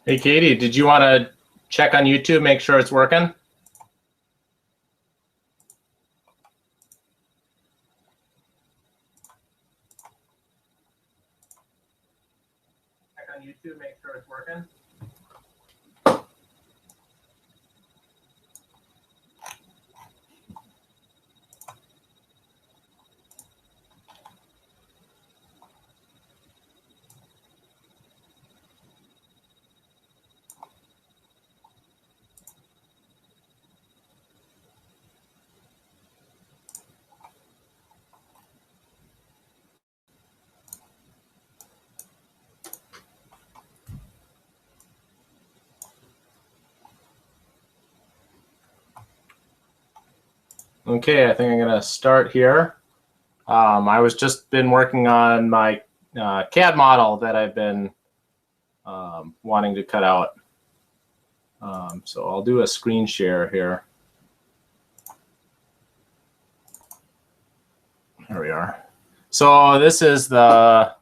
Hey, Katie, did you want to check on YouTube, make sure it's working? Check on YouTube, make sure it's working. Okay, I think I'm going to start here. I was just been working on my CAD model that I've been wanting to cut out. So I'll do a screen share here. There we are. So this is the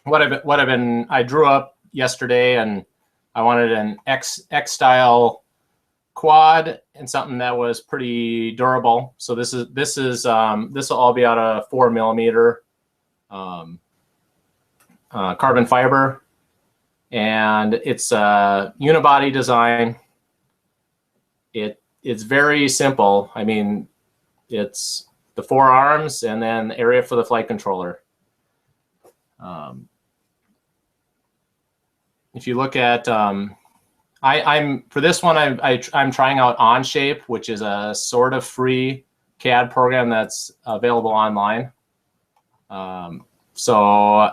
I drew up yesterday, and I wanted an X style quad and something that was pretty durable. So this will all be out of 4mm carbon fiber, and it's a unibody design. It's very simple. I mean, it's the 4 arms and then the area for the flight controller. If you look at for this one, I'm trying out Onshape, which is a sort of free CAD program that's available online. So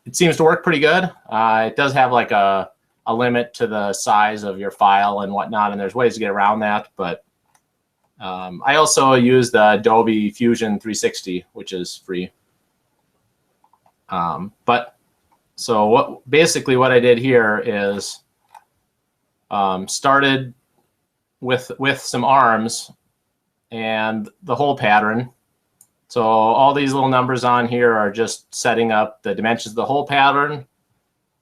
it seems to work pretty good. It does have like a limit to the size of your file and whatnot, and there's ways to get around that. But I also use the Adobe Fusion 360, which is free. So basically what I did here is started with some arms and the whole pattern. So all these little numbers on here are just setting up the dimensions of the whole pattern,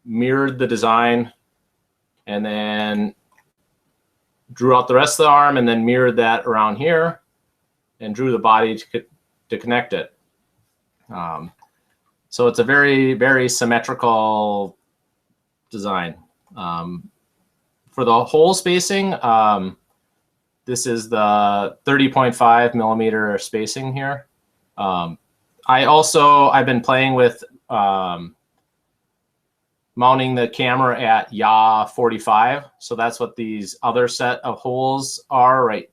mirrored the design, and then drew out the rest of the arm, and then mirrored that around here and drew the body to connect it. So it's a very, very symmetrical design. For the hole spacing, this is the 30.5mm spacing here. I've been playing with mounting the camera at yaw 45. So that's what these other set of holes are, right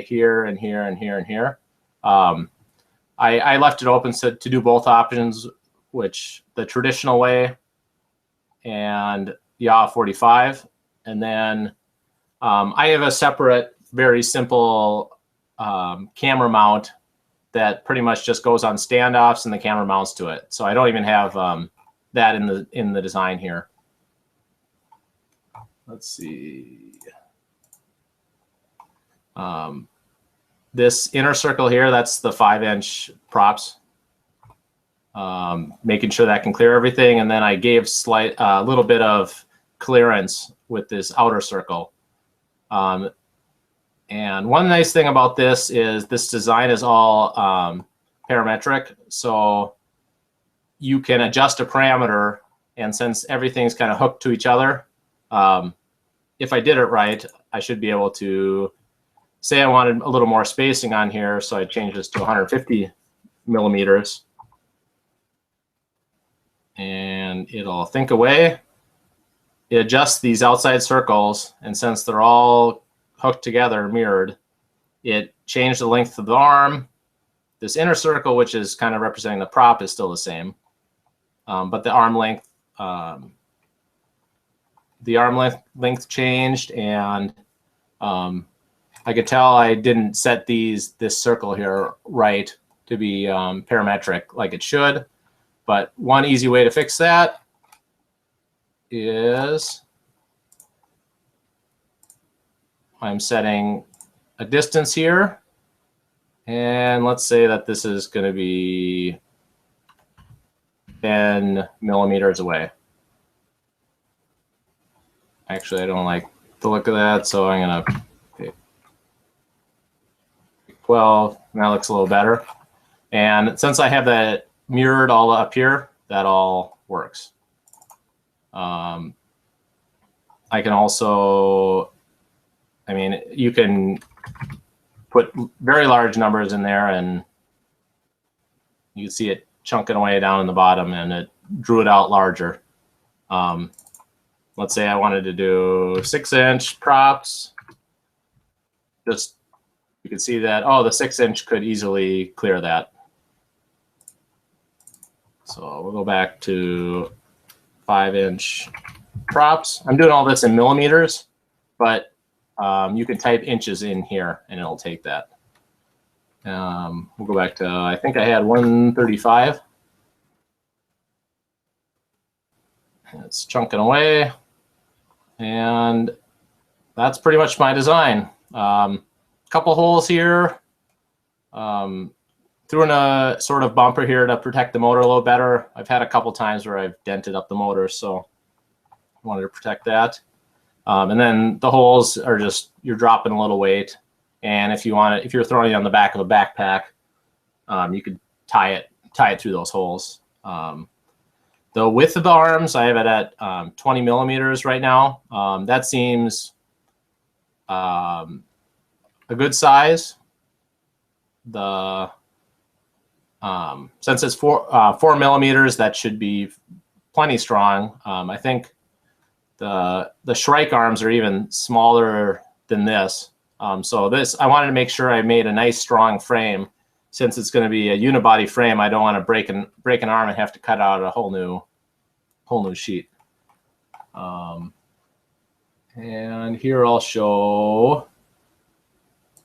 here and here and here and here. I left it open to do both options, which the traditional way and yaw 45. And then I have a separate, very simple camera mount that pretty much just goes on standoffs and the camera mounts to it. So I don't even have that in the design here. Let's see. This inner circle here, that's the 5-inch props. Making sure that can clear everything. And then I gave a little bit of clearance with this outer circle. And one nice thing about this is this design is all parametric. So you can adjust a parameter, and since everything's kind of hooked to each other, if I did it right, I should be able to say I wanted a little more spacing on here, so I changed this to 150mm. And it'll think away. It adjusts these outside circles, and since they're all hooked together, mirrored, it changed the length of the arm. This inner circle, which is kind of representing the prop, is still the same. But the arm length length changed, and I could tell I didn't set this circle here right to be parametric like it should. But one easy way to fix that is I'm setting a distance here, and let's say that this is going to be 10mm away. Actually, I don't like the look of that, so I'm gonna pick 12. That looks a little better. And since I have that mirrored all up here, that all works. I can also, I mean, you can put very large numbers in there and you can see it chunking away down in the bottom, and it drew it out larger. Let's say I wanted to do 6-inch props. Just, you can see that, oh, the 6-inch could easily clear that. So we'll go back to 5-inch props. I'm doing all this in millimeters, but you can type inches in here and it'll take that. We'll go back to, I think I had 135. It's chunking away. And that's pretty much my design. Couple holes here. Threw in a sort of bumper here to protect the motor a little better. I've had a couple times where I've dented up the motor, so I wanted to protect that. And then the holes are just, you're dropping a little weight. And if you want it, if you're throwing it on the back of a backpack, you could tie it through those holes. The width of the arms, I have it at 20 millimeters right now. That seems a good size. The since it's 4 millimeters, that should be plenty strong. I think the Shrike arms are even smaller than this. So this, I wanted to make sure I made a nice strong frame. Since it's going to be a unibody frame, I don't want to break an arm and have to cut out a whole new sheet. And here I'll show.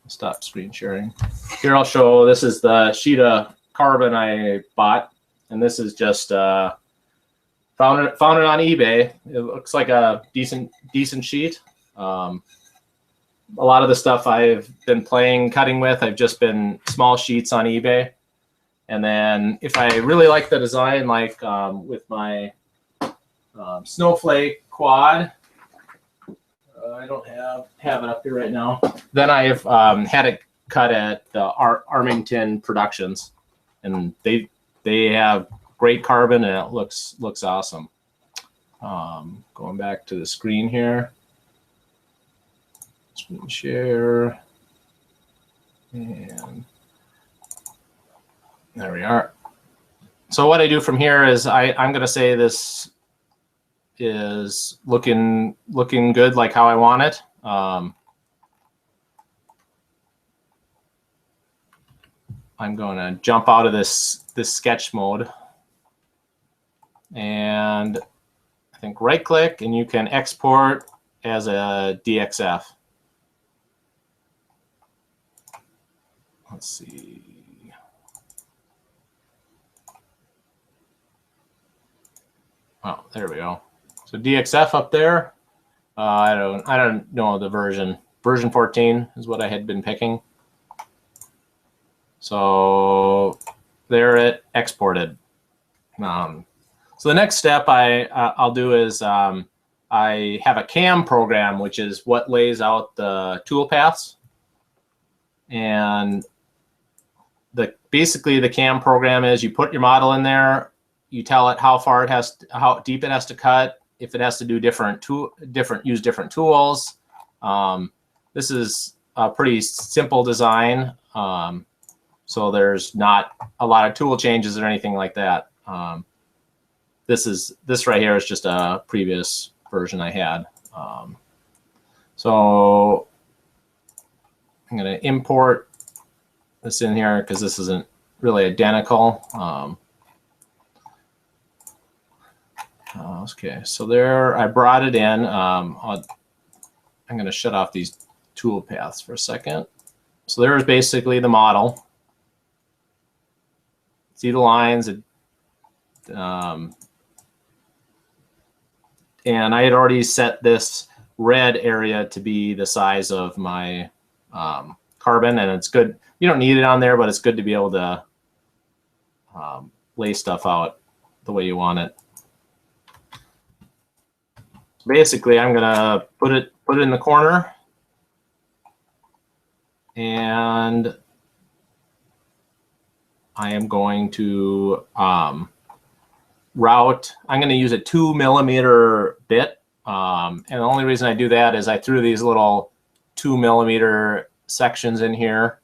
Stop screen sharing. Here I'll show. This is the sheet of carbon I bought, and this is just found it on eBay. It looks like a decent sheet. A lot of the stuff I've been cutting with, I've just been small sheets on eBay. And then if I really like the design, like with my snowflake quad, I don't have it up here right now. Then I've had it cut at the Armington Productions, and they have great carbon, and it looks awesome. Going back to the screen here. Screen share, and there we are. So what I do from here is I'm going to say this is looking good, like how I want it. I'm going to jump out of this sketch mode, and I think right click, and you can export as a DXF. Let's see. Oh, there we go. So DXF up there. I don't know the version. Version 14 is what I had been picking. So there it exported. So the next step I'll do is I have a CAM program, which is what lays out the toolpaths. And basically the CAM program is you put your model in there, you tell it how deep it has to cut, if it has to do use different tools. This is a pretty simple design, so there's not a lot of tool changes or anything like that. This right here is just a previous version I had. So I'm going to import this in here because this isn't really identical. Okay, so there, I brought it in. I'm going to shut off these tool paths for a second. So there's basically the model. See the lines. And I had already set this red area to be the size of my carbon, and it's good. You don't need it on there, but it's good to be able to lay stuff out the way you want it. basically I'm gonna put it in the corner, and I am going to route. I'm going to use a 2mm bit, and the only reason I do that is I threw these little 2mm sections in here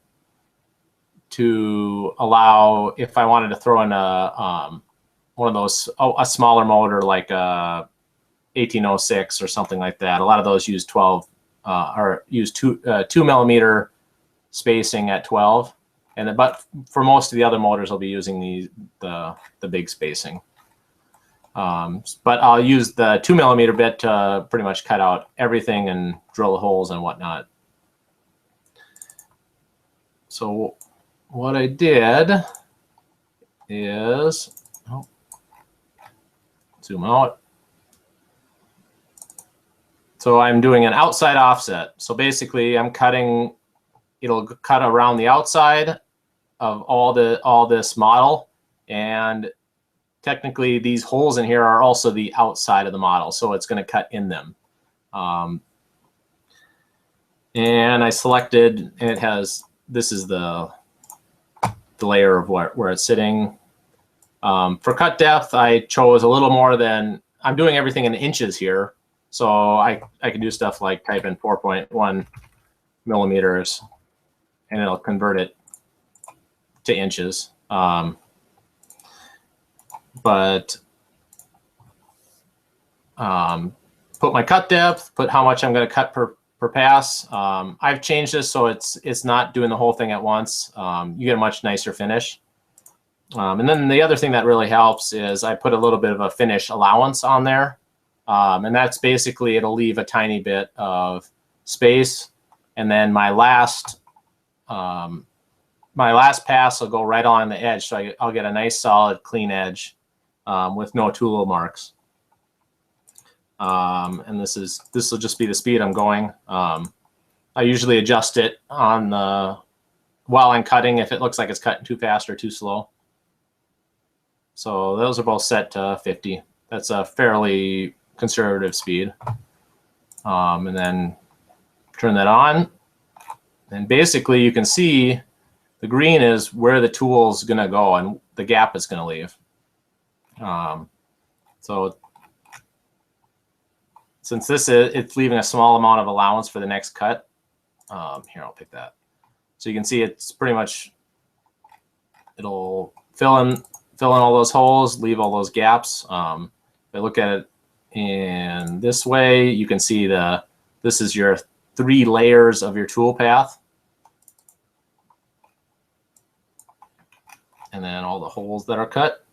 to allow, if I wanted to throw in a one of those, a smaller motor like a 1806 or something like that. A lot of those use 12 or use 2mm spacing at 12, and but for most of the other motors, I'll be using the big spacing. But I'll use the 2mm bit to pretty much cut out everything and drill the holes and whatnot. So what I did is, zoom out. So I'm doing an outside offset. So basically I'm cutting, it'll cut around the outside of all this model, and technically these holes in here are also the outside of the model, so it's going to cut in them. And I selected, and it has, this is the layer of where it's sitting. For cut depth, I chose a little more than, I'm doing everything in inches here, so I can do stuff like type in 4.1 millimeters, and it'll convert it to inches. But put my cut depth, put how much I'm going to cut per pass. I've changed this so it's not doing the whole thing at once. You get a much nicer finish. And then the other thing that really helps is I put a little bit of a finish allowance on there. And that's basically, it'll leave a tiny bit of space. And then my last pass will go right on the edge. So I'll get a nice solid clean edge with no tool marks. And this will just be the speed I'm going. I usually adjust it on while I'm cutting if it looks like it's cutting too fast or too slow. So those are both set to 50. That's a fairly conservative speed. And then turn that on. And basically you can see the green is where the tool's going to go and the gap it's going to leave. So since it's leaving a small amount of allowance for the next cut, here, I'll pick that. So you can see it's pretty much, it'll fill in all those holes, leave all those gaps. If I look at it in this way, you can see this is your 3 layers of your tool path. And then all the holes that are cut.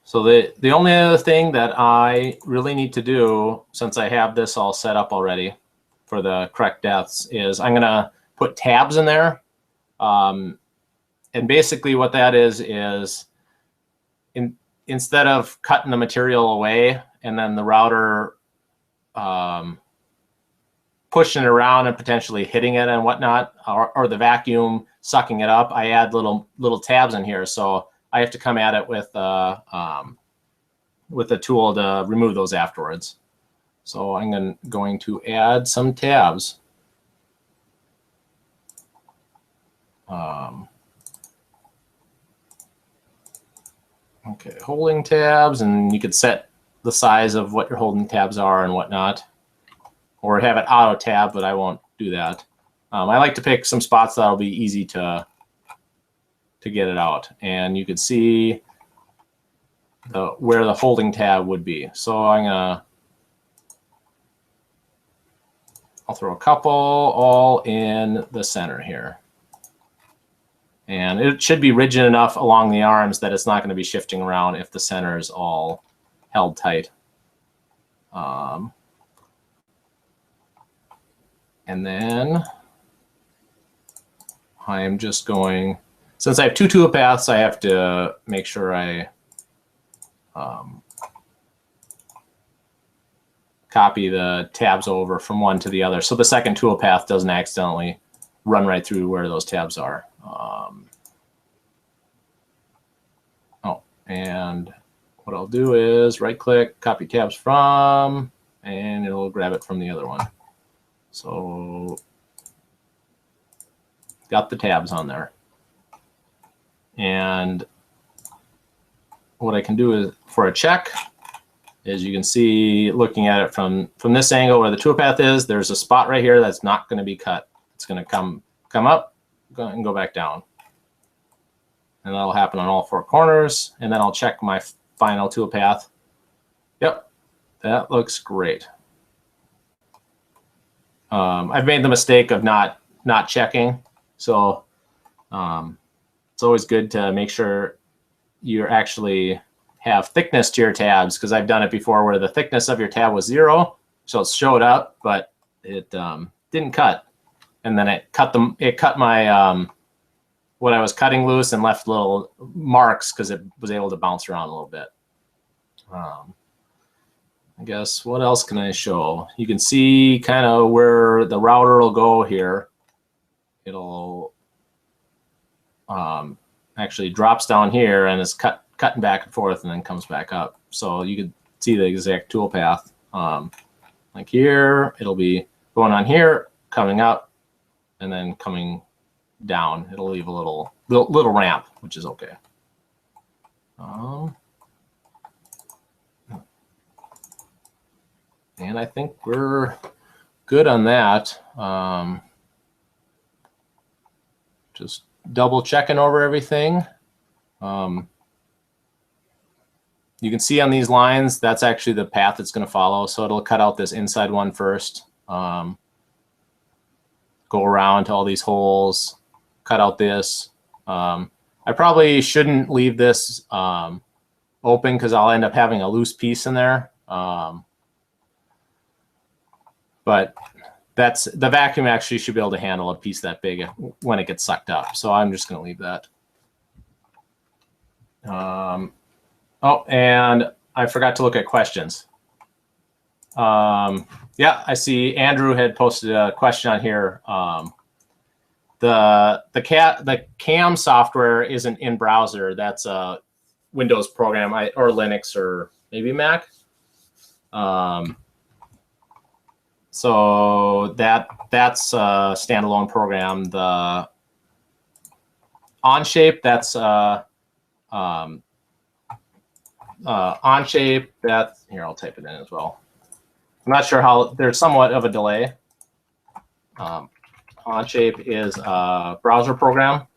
So the only other thing that I really need to do, since I have this all set up already for the correct depths, is I'm going to put tabs in there. And basically what that is instead of cutting the material away and then the router pushing it around and potentially hitting it and whatnot, or the vacuum sucking it up, I add little tabs in here. So I have to come at it with a tool to remove those afterwards. So I'm going to add some tabs. Okay, holding tabs, and you could set the size of what your holding tabs are and whatnot, or have it auto tab, but I won't do that. I like to pick some spots that'll be easy to get it out, and you can see where the holding tab would be. So I'll throw a couple all in the center here. And it should be rigid enough along the arms that it's not going to be shifting around if the center is all held tight. And then I am just going, since I have 2 tool paths, I have to make sure I copy the tabs over from one to the other, so the second tool path doesn't accidentally run right through where those tabs are. And what what I'll do is right click, copy tabs from, and it'll grab it from the other one. So got the tabs on there. And what I can do is for a check is you can see, looking at it from this angle where the toolpath is, there's a spot right here that's not going to be cut. It's going to come up and go back down. And that'll happen on all 4 corners. And then I'll check my final toolpath. Yep, that looks great. I've made the mistake of not checking. So it's always good to make sure you actually have thickness to your tabs, because I've done it before where the thickness of your tab was 0, so it showed up, but it didn't cut, and then it cut my what I was cutting loose and left little marks because it was able to bounce around a little bit. I guess what else can I show? You can see kind of where the router will go here. It'll actually drops down here and is cutting back and forth and then comes back up. So you can see the exact tool path. Like here, it'll be going on here, coming up, and then coming down. It'll leave a little ramp, which is okay. And I think we're good on that. Just double checking over everything. You can see on these lines, that's actually the path it's going to follow. So it'll cut out this inside one first, go around to all these holes, cut out this. I probably shouldn't leave this open because I'll end up having a loose piece in there. But the vacuum actually should be able to handle a piece that big when it gets sucked up. So I'm just going to leave that. Oh, and I forgot to look at questions. Yeah, I see Andrew had posted a question on here. The CAM software isn't in browser. That's a Windows program or Linux or maybe Mac. So that's a standalone program. The onshape, that's onshape, that's here, I'll type it in as well. I'm not sure how, there's somewhat of a delay. Onshape is a browser program,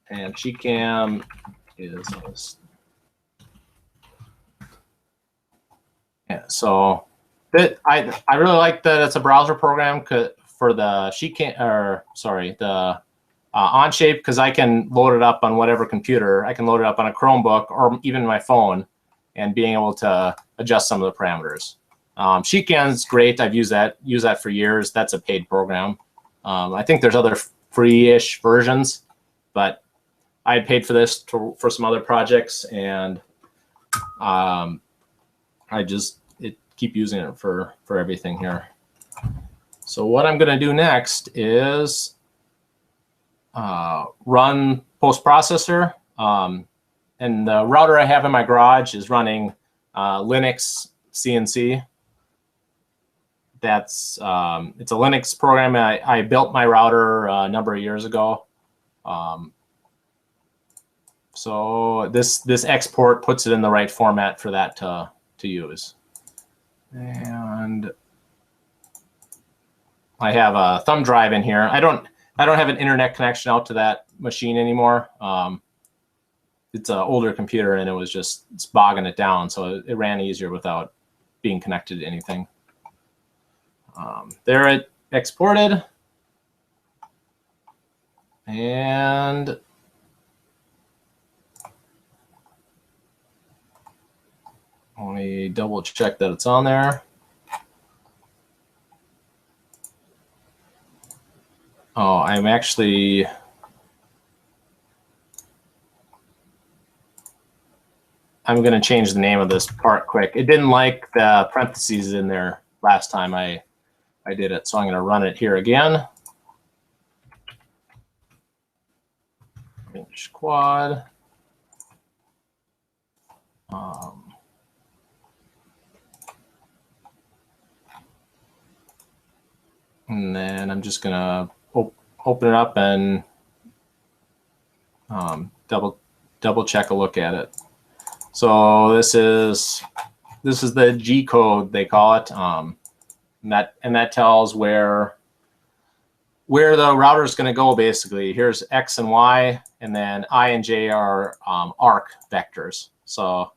and CAM is yeah, so that I really like that it's a browser program for the the onshape, because I can load it up on whatever computer. I can load it up on a Chromebook or even my phone, and being able to adjust some of the parameters. CAM's great. I've used that for years. That's a paid program. I think there's other free-ish versions, but I had paid for this for some other projects, and I just keep using it for everything here. So what I'm going to do next is run post-processor. And the router I have in my garage is running Linux CNC. It's a Linux program. I built my router a number of years ago. So this export puts it in the right format for that to use. And I have a thumb drive in here. I don't have an internet connection out to that machine anymore. It's an older computer, and it's bogging it down, so it ran easier without being connected to anything. There it exported, and let me double check that it's on there. Oh, I'm going to change the name of this part quick. It didn't like the parentheses in there last time I did it, so I'm going to run it here again. Inch quad. And then I'm just gonna open it up and double check a look at it. So this is the G code, they call it, and that tells where the router is going to go. Basically, here's X and Y, and then I and J are arc vectors. So,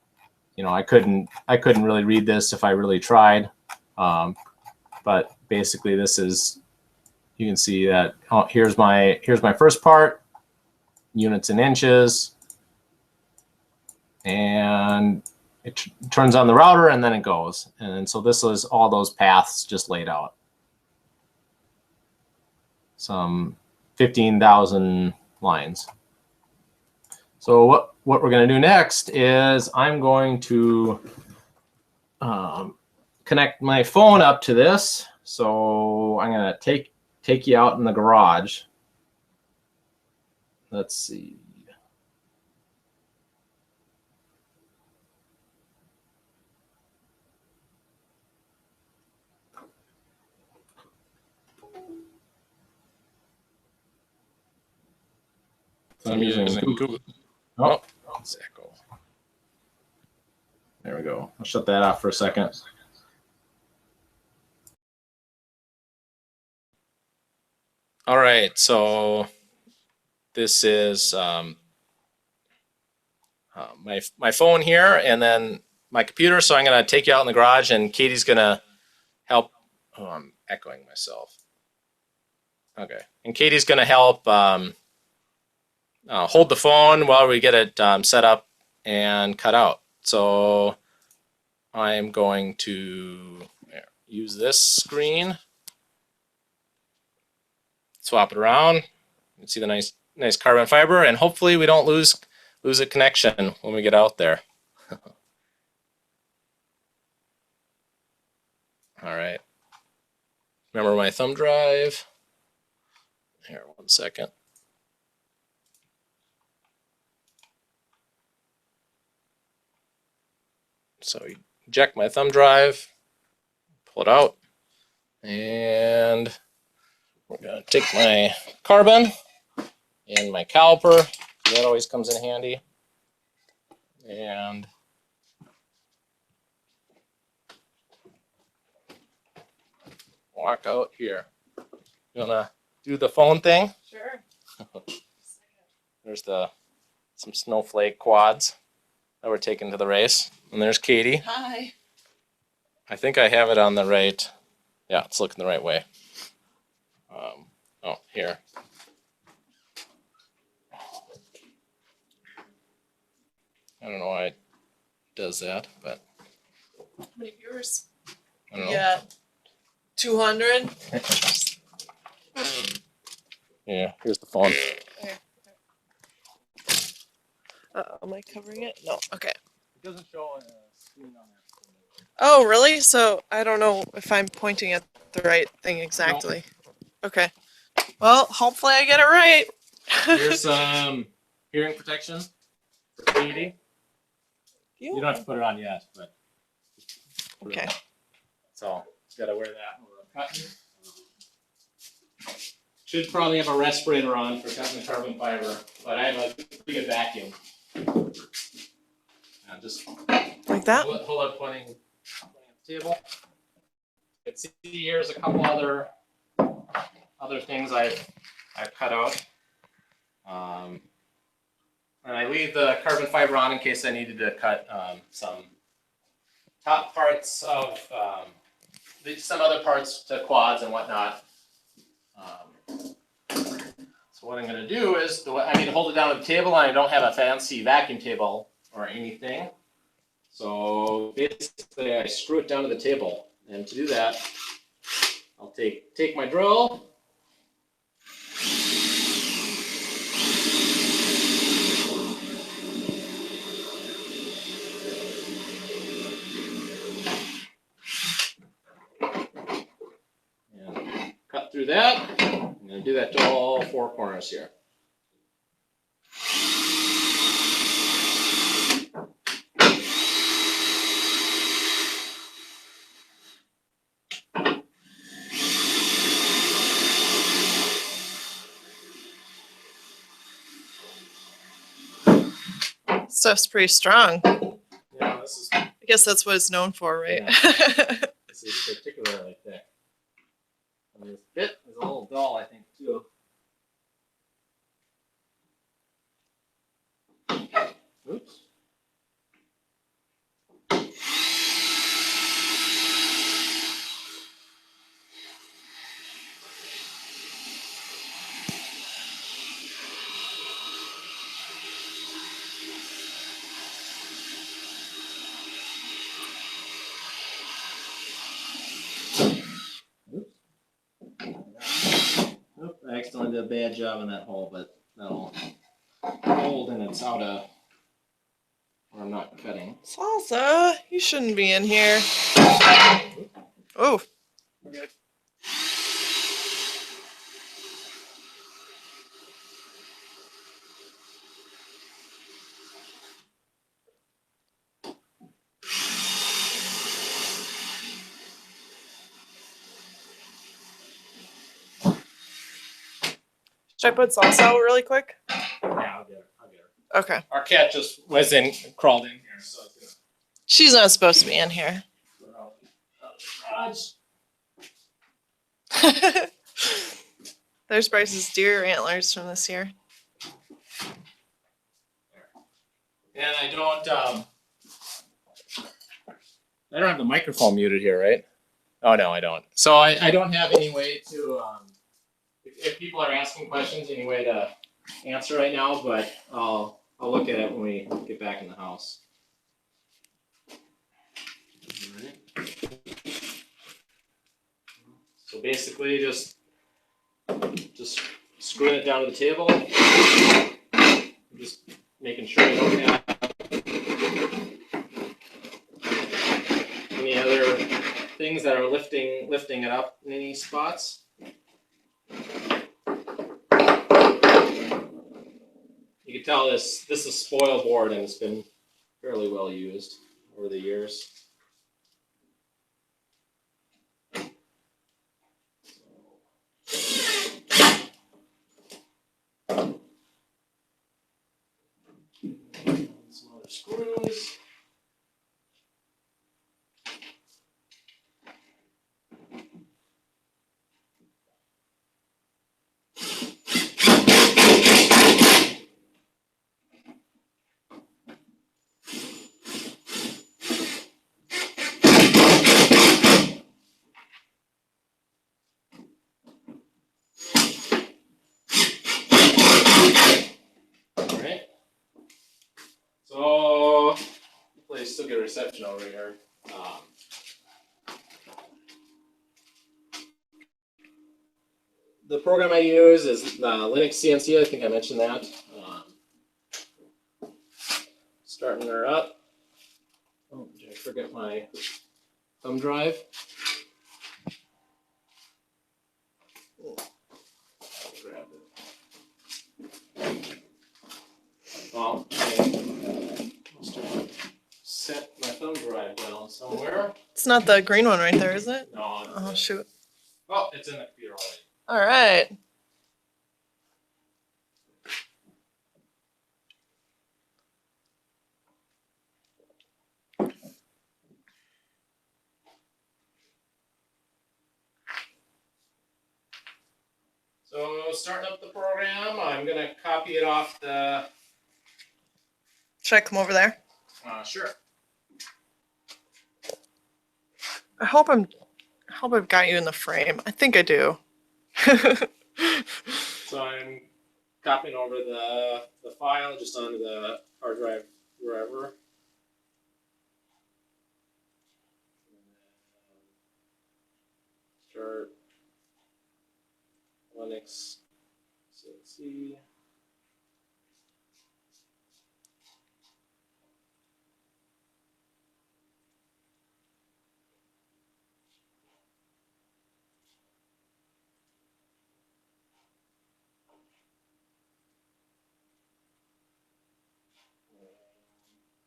you know, I couldn't really read this if I really tried, but basically this is, you can see that here's my first part, units in inches, and it turns on the router and then it goes. And so this is all those paths just laid out. Some 15,000 lines. So what we're going to do next is I'm going to connect my phone up to this. So I'm going to take you out in the garage. Let's see. So I'm using Google. Oh, it's echo. There we go. I'll shut that off for a second. All right, so this is my phone here, and then my computer. So I'm going to take you out in the garage, and Katie's going to help. Oh, I'm echoing myself. Okay, and Katie's going to help hold the phone while we get it set up and cut out. So I'm going to use this screen, swap it around. You can see the nice carbon fiber, and hopefully we don't lose a connection when we get out there. All right. Remember my thumb drive. Here, 1 second. So eject my thumb drive, pull it out, and we're gonna take my carbon and my caliper. That always comes in handy. And walk out here. You wanna do the phone thing? Sure. There's some snowflake quads that we're taking to the race. And there's Katie. Hi. I think I have it on the right. Yeah, it's looking the right way. Oh, here. I don't know why it does that, but How many viewers? I don't know. Yeah. 200. Yeah, here's the phone. Okay. Am I covering it? No. Okay. It doesn't show a screen on there. Oh, really? So I don't know if I'm pointing at the right thing exactly. No. Okay. Well, hopefully I get it right. Here's some hearing protection for Katie. You don't have to put it on yet, but okay. So got to wear that when we're cutting. Should probably have a respirator on for cutting the carbon fiber, but I have a pretty good vacuum. Just like that. Hold up, pointing at the table. You can see here's a couple other things I've cut out. And I leave the carbon fiber on in case I needed to cut some top parts of some other parts to quads and whatnot. So what I'm going to do is I need to hold it down to the table, and I don't have a fancy vacuum table or anything. So basically, I screw it down to the table, and to do that, I'll take my drill. Cut through that. I'm going to do that to all four corners here. stuff's pretty strong. Yeah, this is. I guess that's what it's known for, right? Yeah. This is particularly thick. And this bit is a little dull, I think, too. Oops. Oop, I accidentally did a bad job in that hole, but that'll hold and it's out of, or I'm not cutting. Salsa, you shouldn't be in here. Oh. Okay. Should I put salsa out really quick? Yeah, I'll get her. Okay. Our cat just crawled in here, so it's gonna. She's not supposed to be in here. There's Bryce's deer antlers from this year. And I don't have the microphone muted here, right? Oh no, I don't. So I don't have any way to if people are asking questions, any way to answer right now, but I'll look at it when we get back in the house. All right. So basically just screwing it down to the table. Just making sure I don't have any other things that are lifting it up in any spots. You can tell this is spoil board and it's been fairly well used over the years. Some other screws. So, hopefully, still get a reception over here. The program I use is Linux CNC. I think I mentioned that. Starting her up. Oh, did I forget my thumb drive? Oh, I'll grab it. Well, I must have set my thumb drive down somewhere. It's not the green one right there, is it? No. Oh, shoot. Oh, it's in the computer already. All right. So starting up the program, I'm going to copy it off the... Should I come over there? Sure. I hope I've got you in the frame. I think I do. So I'm copying over the file just onto the hard drive wherever. Start Linux CNC.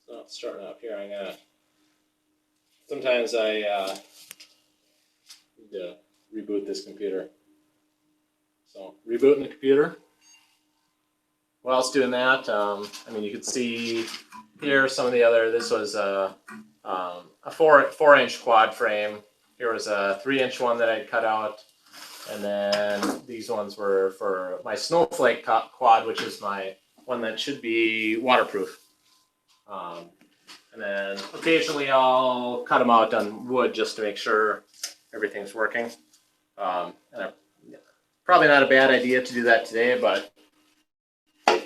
So it's starting up here. Sometimes I need to reboot this computer. So rebooting the computer. while it's doing that, I mean, you can see here some of the other. This was a 4-inch quad frame. Here was a 3-inch one that I'd cut out, and then these ones were for my snowflake quad, which is my one that should be waterproof. And then occasionally I'll cut them out on wood just to make sure everything's working. And probably not a bad idea to do that today, but all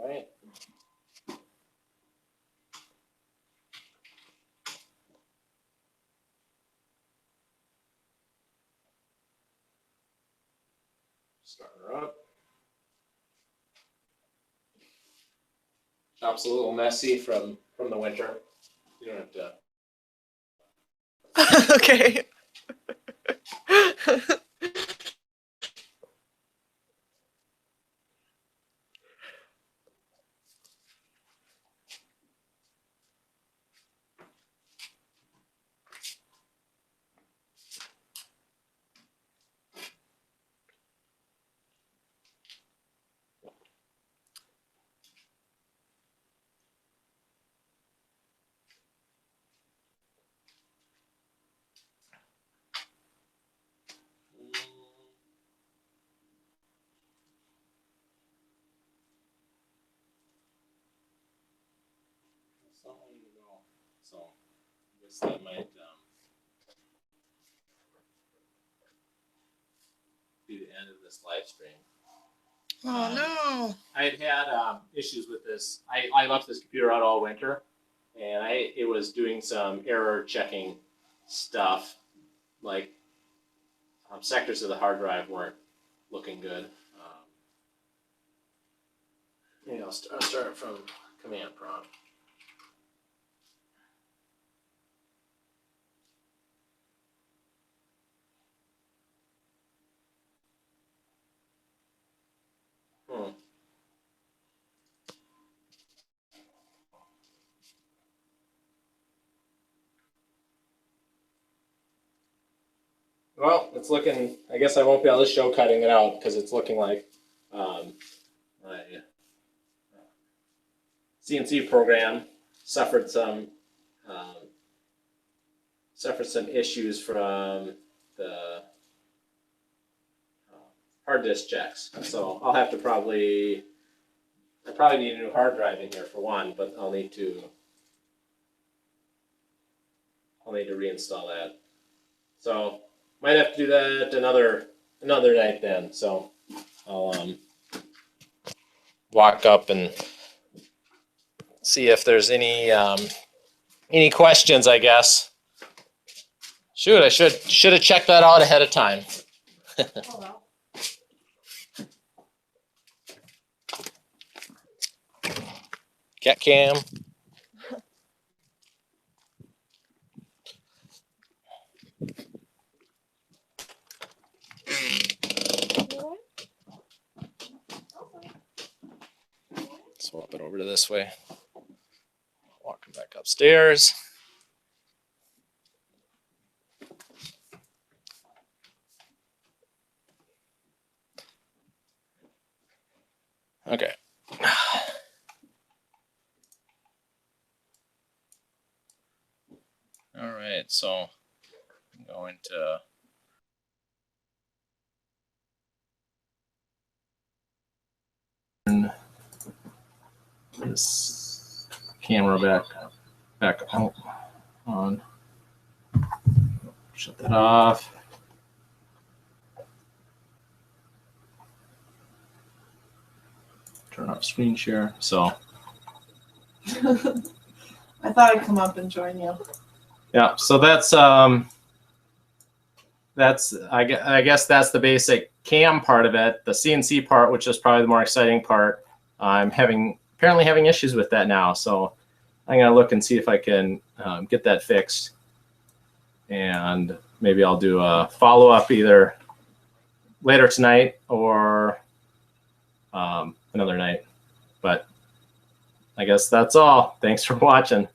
right. Starting her up. Shop's a little messy from the winter. You don't have to. Okay. So I guess that might be the end of this live stream. Oh no! I had issues with this. I left this computer out all winter, and it was doing some error checking stuff, like sectors of the hard drive weren't looking good. I'll start from command prompt. Well, it's looking, I guess I won't be able to show cutting it out because it's looking like my CNC program suffered some issues from the hard disk checks. So I'll have to I probably need a new hard drive in here for one, but I'll need to reinstall that. So might have to do that another night then. So I'll walk up and see if there's any questions, I guess. Shoot, I should have checked that out ahead of time. Oh, well. Cat cam. Swap it over to this way. Walking back upstairs. Okay. All right, so I'm going to turn this camera back out on. Shut that off. Turn off screen share. So I thought I'd come up and join you. yeah, so that's I guess that's the basic cam part of it. The CNC part, which is probably the more exciting part, I'm apparently having issues with that now. So I'm gonna look and see if I can get that fixed, and maybe I'll do a follow-up either later tonight or another night. But I guess that's all. Thanks for watching.